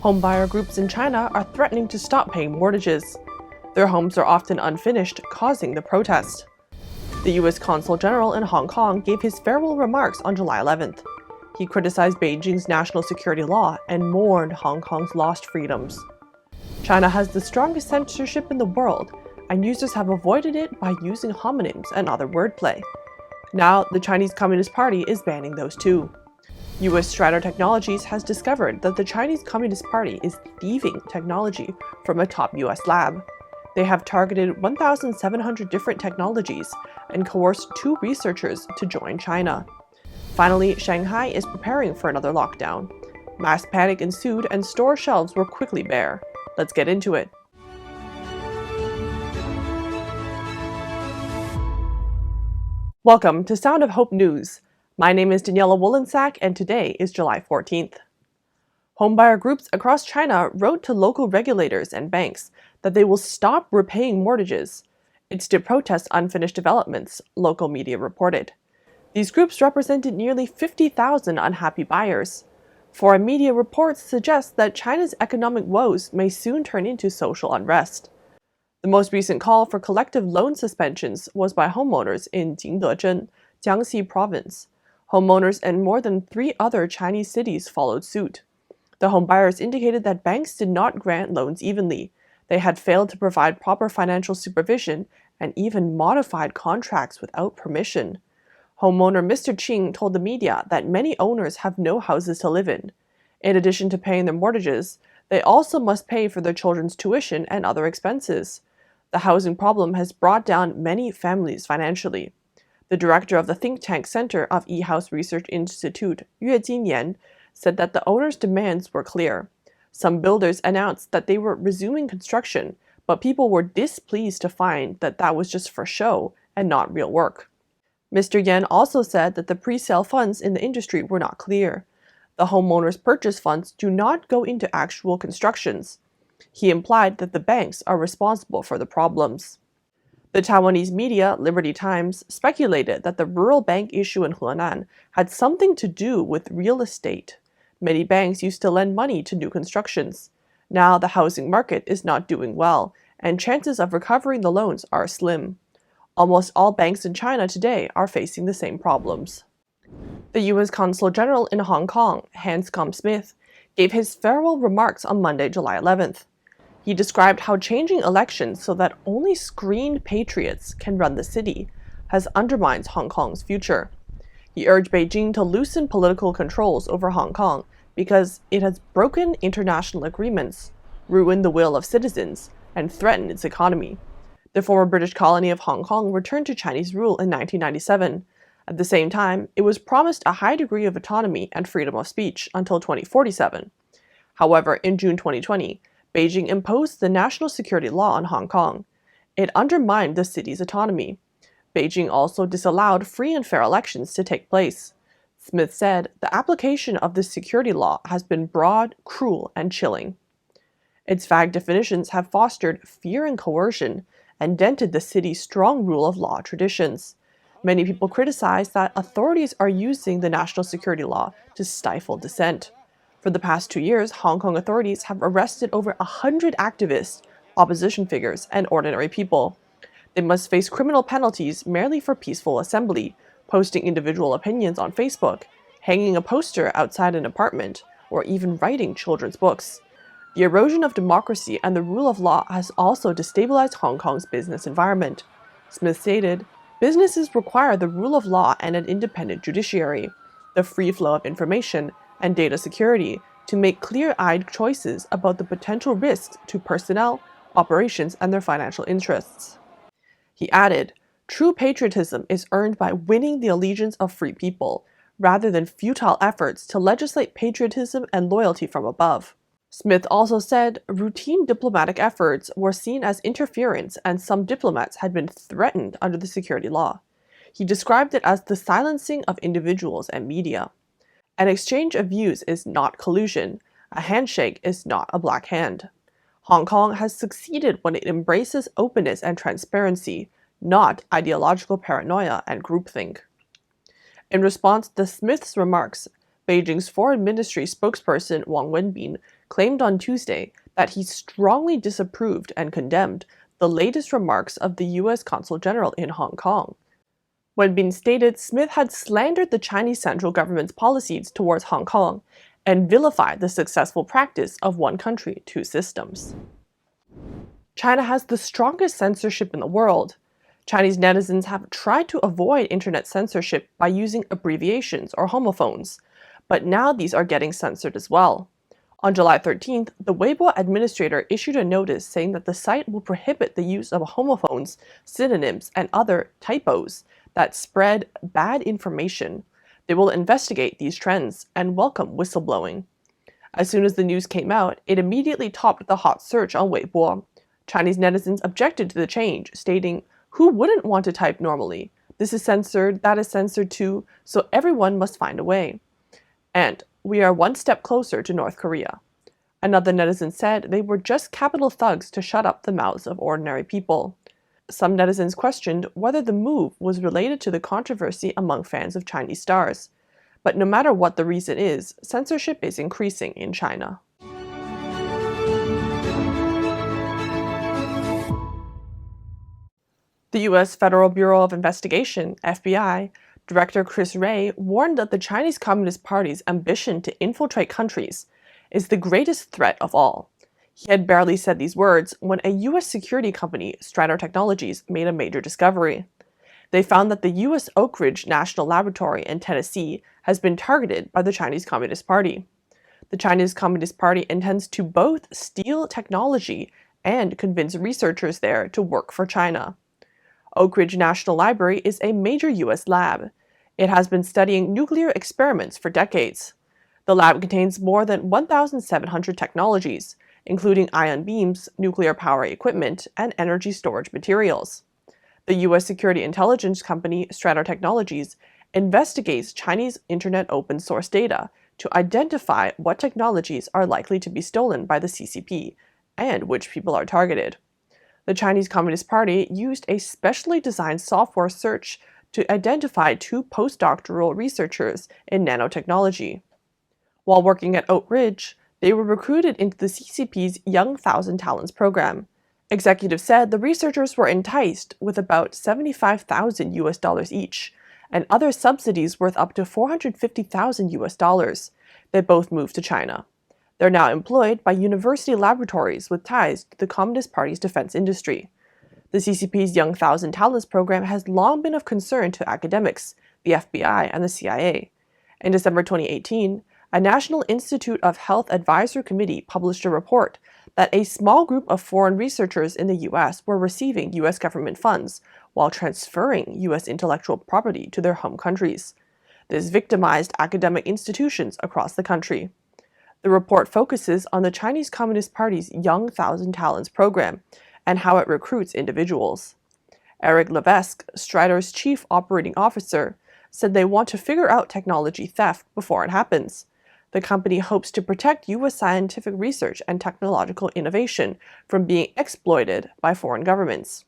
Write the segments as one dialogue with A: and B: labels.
A: Homebuyer groups in China are threatening to stop paying mortgages. Their homes are often unfinished, causing the protest. The US Consul General in Hong Kong gave his farewell remarks on July 11th. He criticized Beijing's national security law and mourned Hong Kong's lost freedoms. China has the strongest censorship in the world, and users have avoided it by using homonyms and other wordplay. Now, the Chinese Communist Party is banning those too. US Strato Technologies has discovered that the Chinese Communist Party is thieving technology from a top US lab. They have targeted 1,700 different technologies and coerced 2 researchers to join China. Finally, Shanghai is preparing for another lockdown. Mass panic ensued and store shelves were quickly bare. Let's get into it. Welcome to Sound of Hope News. My name is Daniela Wolensack, and today is July 14th. Homebuyer groups across China wrote to local regulators and banks that they will stop repaying mortgages. It's to protest unfinished developments, local media reported. These groups represented nearly 50,000 unhappy buyers. Foreign media reports suggest that China's economic woes may soon turn into social unrest. The most recent call for collective loan suspensions was by homeowners in Jingdezhen, Jiangxi Province. Homeowners in more than 3 other Chinese cities followed suit. The homebuyers indicated that banks did not grant loans evenly. They had failed to provide proper financial supervision and even modified contracts without permission. Homeowner Mr. Qing told the media that many owners have no houses to live in. In addition to paying their mortgages, they also must pay for their children's tuition and other expenses. The housing problem has brought down many families financially. The director of the think tank Center of E-House Research Institute, Yue Jinyan, said that the owners' demands were clear. Some builders announced that they were resuming construction, but people were displeased to find that that was just for show and not real work. Mr. Yan also said that the pre-sale funds in the industry were not clear. The homeowners' purchase funds do not go into actual constructions. He implied that the banks are responsible for the problems. The Taiwanese media, Liberty Times, speculated that the rural bank issue in Henan had something to do with real estate. Many banks used to lend money to new constructions. Now the housing market is not doing well, and chances of recovering the loans are slim. Almost all banks in China today are facing the same problems. The US Consul General in Hong Kong, Hanscom Smith, gave his farewell remarks on Monday, July 11th. He described how changing elections so that only screened patriots can run the city has undermined Hong Kong's future. He urged Beijing to loosen political controls over Hong Kong because it has broken international agreements, ruined the will of citizens, and threatened its economy. The former British colony of Hong Kong returned to Chinese rule in 1997. At the same time, it was promised a high degree of autonomy and freedom of speech until 2047. However, in June 2020, Beijing imposed the national security law on Hong Kong. It undermined the city's autonomy. Beijing also disallowed free and fair elections to take place. Smith said the application of this security law has been broad, cruel, and chilling. Its vague definitions have fostered fear and coercion and dented the city's strong rule of law traditions. Many people criticize that authorities are using the national security law to stifle dissent. For the past 2 years, Hong Kong authorities have arrested over 100 activists, opposition figures, and ordinary people. They must face criminal penalties merely for peaceful assembly, posting individual opinions on Facebook, hanging a poster outside an apartment, or even writing children's books. The erosion of democracy and the rule of law has also destabilized Hong Kong's business environment. Smith stated, "Businesses require the rule of law and an independent judiciary, the free flow of information, and data security to make clear-eyed choices about the potential risks to personnel, operations, and their financial interests." He added, "True patriotism is earned by winning the allegiance of free people, rather than futile efforts to legislate patriotism and loyalty from above." Smith also said routine diplomatic efforts were seen as interference and some diplomats had been threatened under the security law. He described it as the silencing of individuals and media. An exchange of views is not collusion. A handshake is not a black hand. Hong Kong has succeeded when it embraces openness and transparency, not ideological paranoia and groupthink. In response to Smith's remarks, Beijing's Foreign Ministry spokesperson Wang Wenbin claimed on Tuesday that he strongly disapproved and condemned the latest remarks of the US Consul General in Hong Kong. When being stated, Smith had slandered the Chinese central government's policies towards Hong Kong and vilified the successful practice of one country, two systems. China has the strongest censorship in the world. Chinese netizens have tried to avoid internet censorship by using abbreviations or homophones, but now these are getting censored as well. On July 13th, the Weibo administrator issued a notice saying that the site will prohibit the use of homophones, synonyms, and other typos that spread bad information. They will investigate these trends and welcome whistleblowing. As soon as the news came out, it immediately topped the hot search on Weibo. Chinese netizens objected to the change, stating, "Who wouldn't want to type normally? This is censored, that is censored too, so everyone must find a way." And "We are one step closer to North Korea." Another netizen said they were just capital thugs to shut up the mouths of ordinary people. Some netizens questioned whether the move was related to the controversy among fans of Chinese stars. But no matter what the reason is, censorship is increasing in China. The U.S. Federal Bureau of Investigation, FBI, Director Chris Wray warned that the Chinese Communist Party's ambition to infiltrate countries is the greatest threat of all. He had barely said these words when a U.S. security company, Strider Technologies, made a major discovery. They found that the U.S. Oak Ridge National Laboratory in Tennessee has been targeted by the Chinese Communist Party. The Chinese Communist Party intends to both steal technology and convince researchers there to work for China. Oak Ridge National Library is a major U.S. lab. It has been studying nuclear experiments for decades. The lab contains more than 1,700 technologies, including ion beams, nuclear power equipment, and energy storage materials. The U.S. security intelligence company Strider Technologies investigates Chinese internet open source data to identify what technologies are likely to be stolen by the CCP and which people are targeted. The Chinese Communist Party used a specially designed software search to identify two postdoctoral researchers in nanotechnology. While working at Oak Ridge, they were recruited into the CCP's Young Thousand Talents program. Executives said the researchers were enticed with about $75,000 each, and other subsidies worth up to $450,000. They both moved to China. They're now employed by university laboratories with ties to the Communist Party's defense industry. The CCP's Young Thousand Talents program has long been of concern to academics, the FBI, and the CIA. In December 2018, a National Institute of Health Advisory Committee published a report that a small group of foreign researchers in the U.S. were receiving U.S. government funds while transferring U.S. intellectual property to their home countries. This victimized academic institutions across the country. The report focuses on the Chinese Communist Party's Young Thousand Talents program and how it recruits individuals. Eric Levesque, Strider's chief operating officer, said they want to figure out technology theft before it happens. The company hopes to protect U.S. scientific research and technological innovation from being exploited by foreign governments.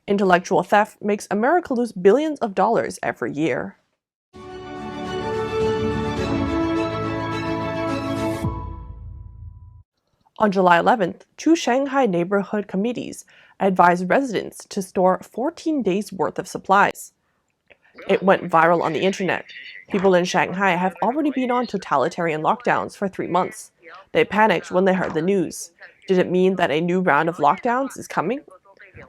A: Intellectual theft makes America lose billions of dollars every year. On July 11th, two Shanghai neighborhood committees advised residents to store 14 days' worth of supplies. It went viral on the internet. People in Shanghai have already been on totalitarian lockdowns for 3 months. They panicked when they heard the news. Did it mean that a new round of lockdowns is coming?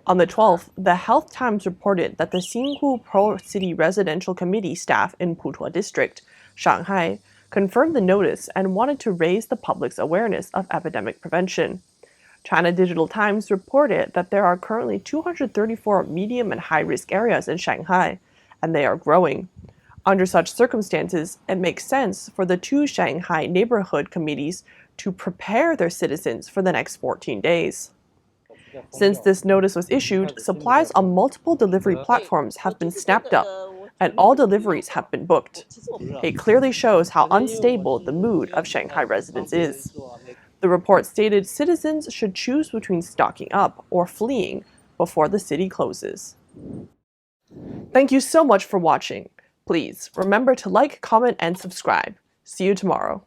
A: On the 12th, the Health Times reported that the Xinhu Pro-City Residential Committee staff in Putuo District, Shanghai, confirmed the notice and wanted to raise the public's awareness of epidemic prevention. China Digital Times reported that there are currently 234 medium and high-risk areas in Shanghai, and they are growing. Under such circumstances, it makes sense for the two Shanghai neighborhood committees to prepare their citizens for the next 14 days. Since this notice was issued, supplies on multiple delivery platforms have been snapped up, and all deliveries have been booked. It clearly shows how unstable the mood of Shanghai residents is. The report stated citizens should choose between stocking up or fleeing before the city closes. Thank you so much for watching. Please remember to like, comment, and subscribe. See you tomorrow.